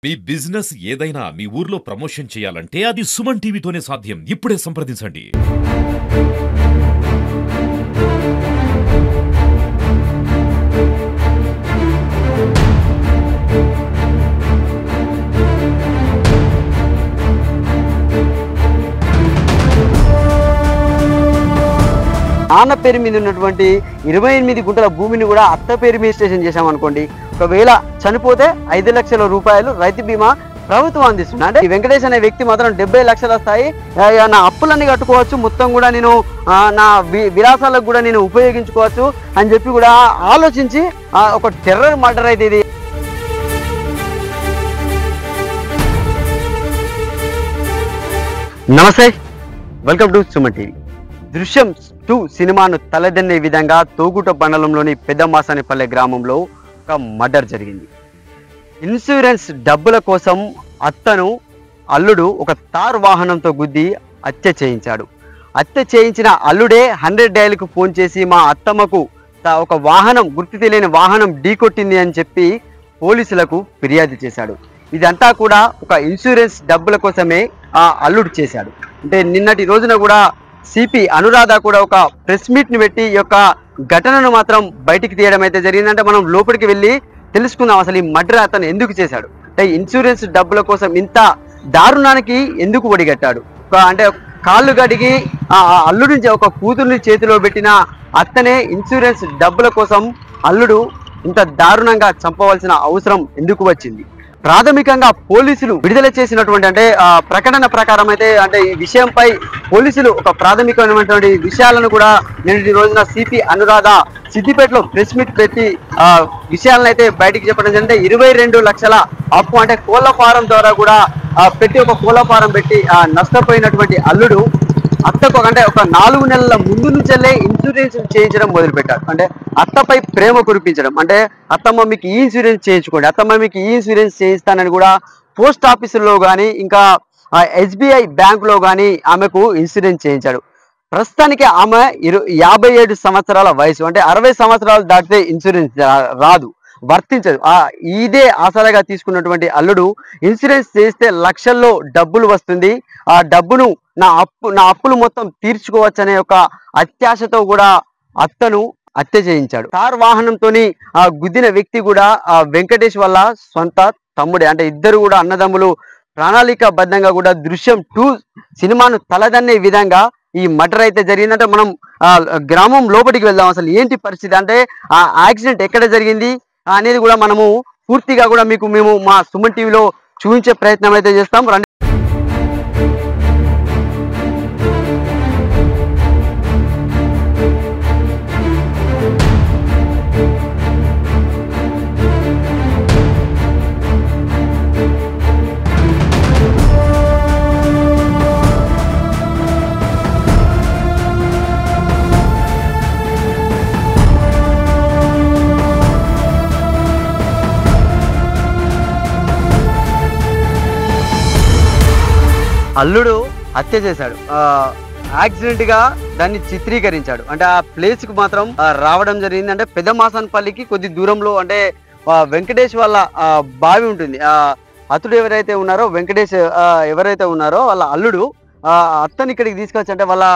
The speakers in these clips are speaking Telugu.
మీ బిజినెస్ ఏదైనా మీ ఊర్లో ప్రమోషన్ చేయాలంటే అది సుమన్ టీవీతోనే సాధ్యం. ఇప్పుడే సంప్రదించండి. నాన్న పేరు మీద ఉన్నటువంటి 28 గుంటల భూమిని కూడా అత్త పేరు మీద రిజిస్ట్రేషన్ చేశామనుకోండి, ఒకవేళ చనిపోతే 5 లక్షల రూపాయలు రైతు బీమా ప్రభుత్వం అందిస్తుంది. అంటే ఈ వెంకటేష్ అనే వ్యక్తి మాత్రం 70 లక్షలు వస్తాయి, నా అప్పులన్నీ కట్టుకోవచ్చు, మొత్తం కూడా నేను నా విలాసాలకు కూడా నేను ఉపయోగించుకోవచ్చు అని చెప్పి కూడా ఆలోచించి ఒక టెర్రర్ మర్డర్ అయితే ఇది. నమస్తే, వెల్కమ్ టు సుమన్ టీవీ. దృశ్యం 2 సినిమాను తలదన్నే విధంగా తోగుట మండలంలోని పెద్దమాసానిపల్లె గ్రామంలో ఒక మర్డర్ జరిగింది. ఇన్సూరెన్స్ డబ్బుల కోసం అత్తను అల్లుడు ఒక తార్ వాహనంతో గుద్ది హత్య చేయించాడు. హత్య చేయించిన అల్లుడే 100 డయల్కు ఫోన్ చేసి మా అత్తమ్మకు ఒక వాహనం, గుర్తు తెలియని వాహనం ఢీకొట్టింది అని చెప్పి పోలీసులకు ఫిర్యాదు చేశాడు. ఇదంతా కూడా ఒక ఇన్సూరెన్స్ డబ్బుల కోసమే ఆ అల్లుడు చేశాడు. అంటే నిన్నటి రోజున కూడా సిపి అనురాధ కూడా ఒక ప్రెస్ మీట్ని పెట్టి ఈ యొక్క ఘటనను మాత్రం బయటికి తీయడం అయితే జరిగిందంటే మనం లోపలికి వెళ్ళి తెలుసుకుందాం అసలు ఈ మర్డర్ అతను ఎందుకు చేశాడు, అంటే ఇన్సూరెన్స్ డబ్బుల కోసం ఇంత దారుణానికి ఎందుకు ఒడిగట్టాడు. అంటే కాళ్ళు గడిగి అల్లుడి ఒక కూతుర్ని చేతిలో పెట్టిన అత్తనే ఇన్సూరెన్స్ డబ్బుల కోసం అల్లుడు ఇంత దారుణంగా చంపవలసిన అవసరం ఎందుకు వచ్చింది. ప్రాథమికంగా పోలీసులు విడుదల చేసినటువంటి అంటే ప్రకటన ప్రకారం అయితే అంటే ఈ విషయంపై పోలీసులు ఒక ప్రాథమికమైనటువంటి విషయాలను కూడా నిన్నటి రోజున సిపి అనురాధ సిద్దిపేటలో ప్రెస్ మీట్ పెట్టి విషయాలను అయితే బయటికి చెప్పడం జరిగింది. 22 లక్షల అప్పు అంటే కోళ్ల ఫారం ద్వారా కూడా పెట్టి ఒక కోళ్ల ఫారం పెట్టి నష్టపోయినటువంటి అల్లుడు అత్తకు అంటే ఒక 4 నెలల ముందు నుంచెల్లే ఇన్సూరెన్స్ చేయించడం మొదలుపెట్టారు. అంటే అత్తపై ప్రేమ కురిపించడం, అంటే అత్తమ్మ మీకు ఈ ఇన్సూరెన్స్ చేయించుకోండి, అత్తమ్మ మీకు ఈ ఇన్సూరెన్స్ చేయిస్తానని కూడా పోస్ట్ ఆఫీసుల్లో కానీ ఇంకా SBI బ్యాంకులో కానీ ఆమెకు ఇన్సూరెన్స్ చేయించాడు. ప్రస్తుతానికి ఆమె 57 సంవత్సరాల వయసు, అంటే 60 సంవత్సరాలు దాటితే ఇన్సూరెన్స్ రాదు, వర్తించదు. ఇదే ఆసరాగా తీసుకున్నటువంటి అల్లుడు ఇన్సూరెన్స్ చేస్తే లక్షల్లో డబ్బులు వస్తుంది, ఆ డబ్బును నా అప్పులు మొత్తం తీర్చుకోవచ్చు అనే ఒక అత్యాశతో కూడా అత్తను హత్య చేయించాడు. కార్ వాహనంతో గుద్దిన వ్యక్తి కూడా వెంకటేష్ వల్ల సొంత తమ్ముడే, అంటే ఇద్దరు కూడా అన్నదమ్ములు. ప్రణాళికాబద్ధంగా కూడా దృశ్యం 2 సినిమాను తలదన్నే విధంగా ఈ మర్డర్ అయితే జరిగిందంటే మనం గ్రామం లోపలికి వెళ్దాం. అసలు ఏంటి పరిస్థితి, అంటే ఆ యాక్సిడెంట్ ఎక్కడ జరిగింది అనేది కూడా మనము పూర్తిగా కూడా మేము మా సుమన్ టీవీలో చూపించే ప్రయత్నం అయితే చేస్తాం. అల్లుడు హత్య చేశాడు, యాక్సిడెంట్ గా దాన్ని చిత్రీకరించాడు. అంటే ఆ ప్లేస్ కు మాత్రం రావడం జరిగింది. అంటే పెద్దమాసాన్పల్లికి కొద్ది దూరంలో అంటే వెంకటేష్ వాళ్ళ బావి ఉంటుంది. అతడు ఎవరైతే ఉన్నారో వెంకటేష్ ఎవరైతే ఉన్నారో వాళ్ళ అల్లుడు అత్తని ఇక్కడికి తీసుకొచ్చి అంటే వాళ్ళ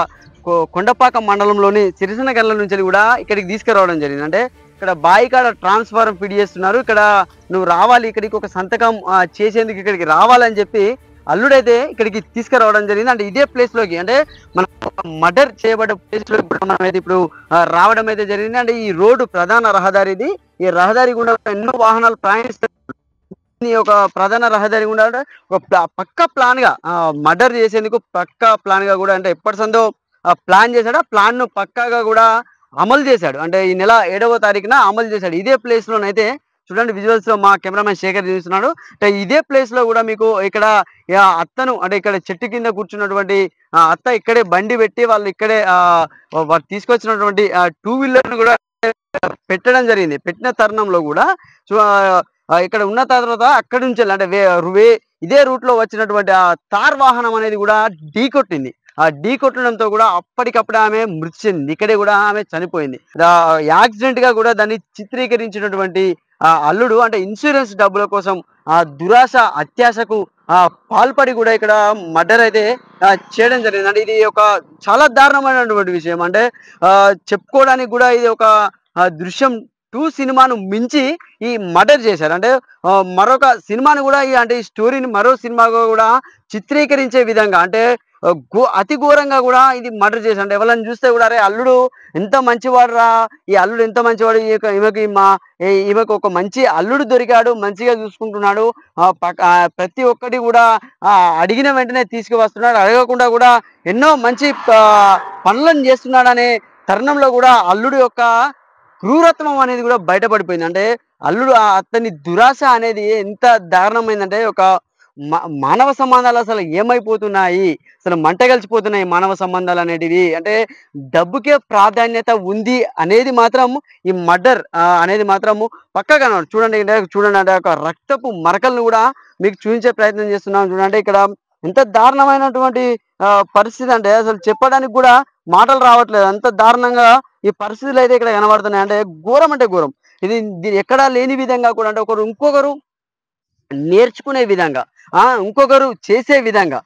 కొండపాక మండలంలోని సిరిసనగర్ల నుంచి కూడా ఇక్కడికి తీసుకురావడం జరిగింది. అంటే ఇక్కడ బాయికాడ ట్రాన్స్ఫారం ఫిట్ చేస్తున్నారు, ఇక్కడ నువ్వు రావాలి, ఇక్కడికి ఒక సంతకం చేసేందుకు ఇక్కడికి రావాలని చెప్పి అల్లుడైతే ఇక్కడికి తీసుకురావడం జరిగింది. అంటే ఇదే ప్లేస్ లోకి అంటే మనం మర్డర్ చేయబడ్డ ప్లేస్ లోకి మనం అయితే ఇప్పుడు రావడం అయితే జరిగింది. అంటే ఈ రోడ్డు ప్రధాన రహదారి ఇది, ఈ రహదారి గుండా ఎన్నో వాహనాలు ప్రయాణిస్తాయి. ఒక ప్రధాన రహదారి గుండా ఒక పక్క ప్లాన్ గా మర్డర్ చేసేందుకు పక్క ప్లాన్ గా కూడా అంటే ఎప్పటి సందో ప్లాన్ చేశాడు, ఆ ప్లాన్ ను పక్కాగా కూడా అమలు చేశాడు. అంటే ఈ నెల 7వ తారీఖున అమలు చేశాడు. ఇదే ప్లేస్ లోనైతే చూడండి విజువల్స్ లో మా కెమెరామెన్ శేఖర్ చూస్తున్నాడు. అంటే ఇదే ప్లేస్ లో కూడా మీకు ఇక్కడ అత్తను అంటే ఇక్కడ చెట్టు కింద కూర్చున్నటువంటి అత్త ఇక్కడే బండి పెట్టి వాళ్ళు ఇక్కడే తీసుకొచ్చినటువంటి 2 వీలర్ కూడా పెట్టడం జరిగింది. పెట్టిన తరుణంలో కూడా ఇక్కడ ఉన్న తర్వాత అక్కడి నుంచి అంటే ఇదే రూట్ లో వచ్చినటువంటి ఆ తార్ వాహనం అనేది కూడా ఢీకొట్టింది. ఆ ఢీ కొట్టడంతో కూడా అప్పటికప్పుడు ఆమె మృతి చెందింది, ఇక్కడే కూడా ఆమె చనిపోయింది. యాక్సిడెంట్ గా కూడా దాన్ని చిత్రీకరించినటువంటి అల్లుడు అంటే ఇన్సూరెన్స్ డబ్బుల కోసం దురాశ అత్యాశకు పాల్పడి కూడా ఇక్కడ మర్డర్ అయితే చేయడం జరిగింది. అంటే ఇది ఒక చాలా దారుణమైనటువంటి విషయం. అంటే చెప్పుకోవడానికి కూడా ఇది ఒక దృశ్యం 2 సినిమాను మించి ఈ మర్డర్ చేశారు. అంటే మరొక సినిమాను కూడా అంటే ఈ స్టోరీని మరో సినిమాగా కూడా చిత్రీకరించే విధంగా అంటే అతి ఘోరంగా కూడా ఇది మర్డర్ చేశారు. అంటే ఎవరైనా చూస్తే కూడా అరే అల్లుడు ఎంత మంచివాడు రా, ఈ అల్లుడు ఎంత మంచివాడు, ఈమెకు ఒక మంచి అల్లుడు దొరికాడు, మంచిగా చూసుకుంటున్నాడు, ప్రతి ఒక్కటి కూడా అడిగిన వెంటనే తీసుకువస్తున్నాడు, అడగకుండా కూడా ఎన్నో మంచి పనులను చేస్తున్నాడు అనే తరుణంలో కూడా అల్లుడు యొక్క క్రూరత్వం అనేది కూడా బయటపడిపోయింది. అంటే అల్లుడు అతని దురాశ అనేది ఎంత దారుణమైందంటే ఒక మానవ సంబంధాలు అసలు ఏమైపోతున్నాయి, అసలు మంట కలిసిపోతున్నాయి మానవ సంబంధాలు అనేటివి. అంటే డబ్బుకే ప్రాధాన్యత ఉంది అనేది మాత్రం ఈ మర్డర్ అనేది మాత్రము పక్కగా చూడండి. చూడండి అంటే ఒక రక్తపు మరకలను కూడా మీకు చూపించే ప్రయత్నం చేస్తున్నాం. చూడండి ఇక్కడ ఎంత దారుణమైనటువంటి పరిస్థితి అంటే అసలు చెప్పడానికి కూడా మాటలు రావట్లేదు. అంత దారుణంగా ఈ పరిస్థితులు అయితే ఇక్కడ కనబడుతున్నాయి. అంటే ఘోరం అంటే ఘోరం. ఇది ఎక్కడా లేని విధంగా కూడా అంటే ఇంకొకరు నేర్చుకునే విధంగా ఇంకొకరు చేసే విధంగా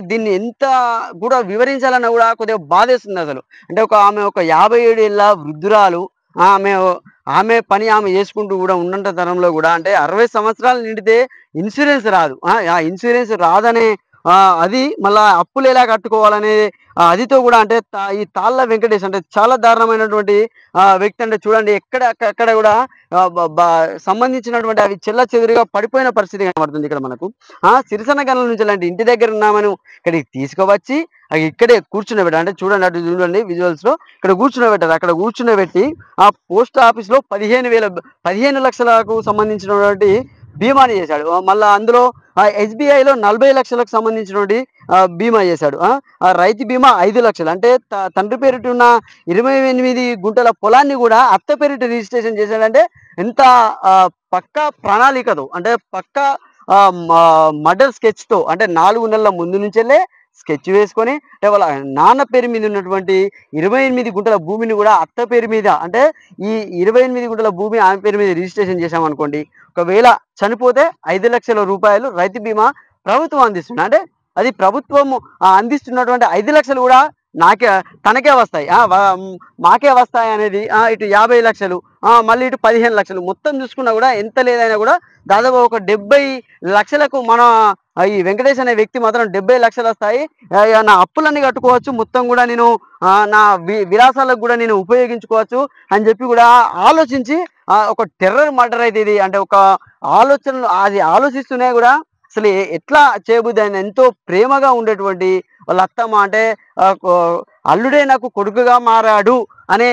దీన్ని ఎంత కూడా వివరించాలన్నా కూడా కొద్దిగా బాధేస్తుంది అసలు. అంటే ఆమె ఒక 57 ఏళ్ళ వృద్ధురాలు, ఆమె ఆమె పని ఆమె చేసుకుంటూ కూడా ఉన్నంత తరంలో కూడా అంటే 60 సంవత్సరాలు నిండితే ఇన్సూరెన్స్ రాదు. ఆ ఇన్సూరెన్స్ రాదనే అది మళ్ళా అప్పులు ఎలా కట్టుకోవాలనే అదితో కూడా అంటే ఈ తాళ్ళ వెంకటేష్ అంటే చాలా దారుణమైనటువంటి వ్యక్తి. అంటే చూడండి అక్కడ కూడా సంబంధించినటువంటి అవి చెల్ల చెదురుగా పడిపోయిన పరిస్థితి కనబడుతుంది ఇక్కడ మనకు. సిరిసన్న గనుల నుంచి అలాంటి ఇంటి దగ్గర ఉన్నామని ఇక్కడికి తీసుకువచ్చి ఇక్కడే కూర్చునబెట్టారు. అంటే చూడండి అటు చూడండి విజువల్స్ లో ఇక్కడ కూర్చునబెట్టారు. అక్కడ కూర్చునబెట్టి ఆ పోస్ట్ ఆఫీస్ లో 15 లక్షలకు సంబంధించినటువంటి బీమాని చేశాడు. మళ్ళీ అందులో SBIలో 40 లక్షలకు సంబంధించినటువంటి బీమా చేశాడు. రైతు బీమా 5 లక్షలు. అంటే తండ్రి పేరిట ఉన్న 28 గుంటల పొలాన్ని కూడా అత్త పేరిట రిజిస్ట్రేషన్ చేశాడంటే ఎంత పక్కా ప్రణాళికతో అంటే పక్కా మర్డర్ స్కెచ్తో అంటే 4 నెలల ముందు నుంచెల్లే స్కెచ్ వేసుకొని అంటే వాళ్ళ నాన్న పేరు మీద ఉన్నటువంటి 28 గుంటల భూమిని కూడా అత్త పేరు మీద అంటే ఈ 28 గుంటల భూమి ఆమె పేరు మీద రిజిస్ట్రేషన్ చేశామనుకోండి, ఒకవేళ చనిపోతే 5 లక్షల రూపాయలు రైతు బీమా ప్రభుత్వం అందిస్తుంది. అంటే అది ప్రభుత్వం అందిస్తున్నటువంటి 5 లక్షలు కూడా తనకే వస్తాయి, మాకే వస్తాయి అనేది ఇటు 50 లక్షలు మళ్ళీ ఇటు 15 లక్షలు మొత్తం చూసుకున్నా కూడా ఎంత లేదైనా కూడా దాదాపు ఒక 70 లక్షలకు మన ఈ వెంకటేష్ అనే వ్యక్తి మాత్రం 70 లక్షలు వస్తాయి, నా అప్పులన్నీ కట్టుకోవచ్చు, మొత్తం కూడా నేను నా విలాసాలకు కూడా నేను ఉపయోగించుకోవచ్చు అని చెప్పి కూడా ఆలోచించి ఒక టెర్రర్ మర్డర్ అయితే ఇది. అంటే ఒక ఆలోచనలు అది ఆలోచిస్తూనే కూడా అసలు ఎట్లా చేయబుద్ది ఆయన ఎంతో ప్రేమగా ఉండేటువంటి వాళ్ళ అత్తమ్మ అంటే అల్లుడే నాకు కొడుకుగా మారాడు అనే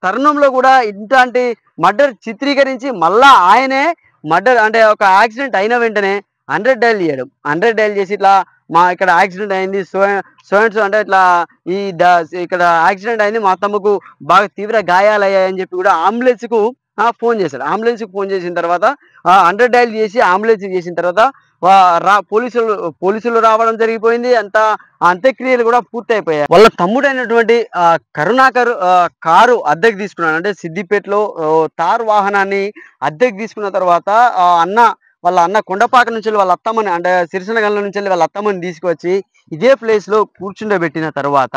తరుణంలో కూడా ఇట్లాంటి మర్డర్ చిత్రీకరించి మళ్ళా ఆయనే మర్డర్ అంటే ఒక యాక్సిడెంట్ అయిన వెంటనే 100 డైల్ చేయడం, 100 డైల్ చేసి ఇట్లా మా ఇక్కడ యాక్సిడెంట్ అయింది సో అంటే ఇట్లా ఇక్కడ యాక్సిడెంట్ అయింది, మా అత్తమ్మకు బాగా తీవ్ర గాయాలయ్యాయని చెప్పి కూడా అంబులెన్స్కు ఫోన్ చేశాడు. అంబులెన్స్కి ఫోన్ చేసిన తర్వాత 100 డైల్ చేసి అంబులెన్స్ చేసిన తర్వాత పోలీసులు రావడం జరిగిపోయింది. అంత్యక్రియలు కూడా పూర్తయిపోయాయి. వాళ్ళ తమ్ముడైనటువంటి కరుణాకర్ కారు అద్దెకు తీసుకున్నాడు. అంటే సిద్దిపేటలో తార్ వాహనాన్ని అద్దెకు తీసుకున్న తర్వాత వాళ్ళ అన్న కొండపాక నుంచి వాళ్ళ అత్తమ్మని అంటే సిరిసన గల్ల నుంచి వాళ్ళ అత్తమ్మని తీసుకొచ్చి ఇదే ప్లేస్ లో కూర్చుండబెట్టిన తర్వాత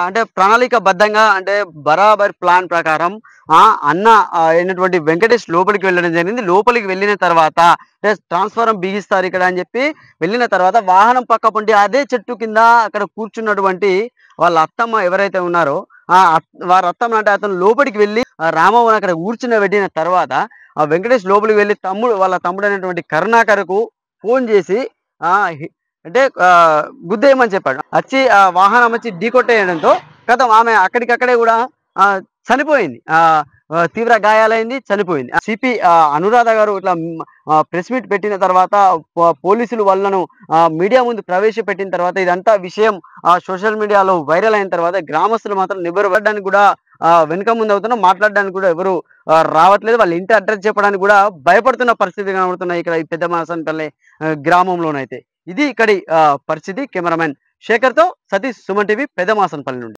అంటే ప్రణాళికబద్ధంగా అంటే బరాబర్ ప్లాన్ ప్రకారం అన్న అయినటువంటి వెంకటేష్ లోపలికి వెళ్ళడం జరిగింది. లోపలికి వెళ్ళిన తర్వాత అంటే ట్రాన్స్ఫారం బిగిస్తారు ఇక్కడ అని చెప్పి వెళ్ళిన తర్వాత వాహనం పక్క పొంటి అదే చెట్టు కింద అక్కడ కూర్చున్నటువంటి వాళ్ళ అత్తమ్మ ఎవరైతే ఉన్నారో వారి అత్తమ్మ అంటే అతను లోపలికి వెళ్ళి రామవ్వని అక్కడ కూర్చుండబెట్టిన తర్వాత వెంకటేష్ లోపలికి వెళ్ళి వాళ్ళ తమ్ముడు అయినటువంటి కరుణాకర్కు ఫోన్ చేసి అంటే గుద్దేయమని చెప్పాడు. వచ్చి వాహనం వచ్చి ఢీకొట్టేయడంతో గతం ఆమె అక్కడికక్కడే కూడా చనిపోయింది, తీవ్ర గాయాలైంది, చనిపోయింది. సిపి అనురాధ గారు ఇట్లా ప్రెస్ మీట్ పెట్టిన తర్వాత పోలీసులు వాళ్ళను మీడియా ముందు ప్రవేశపెట్టిన తర్వాత ఇదంతా విషయం సోషల్ మీడియాలో వైరల్ అయిన తర్వాత గ్రామస్తులు మాత్రం నిబరపడడానికి కూడా వెనుక ముందు అవుతున్నా, మాట్లాడడానికి కూడా ఎవరు రావట్లేదు. వాళ్ళ ఇంటి అడ్రస్ చెప్పడానికి కూడా భయపడుతున్న పరిస్థితి కనబడుతున్నాయి ఇక్కడ ఈ పెద్దమాసనపల్లె గ్రామంలోనైతే. ఇది ఇక్కడి పరిస్థితి. కెమెరామెన్ శేఖర్తో సతీష్, సుమన్ టీవీ, పెద్దమాసనపల్లి నుండి.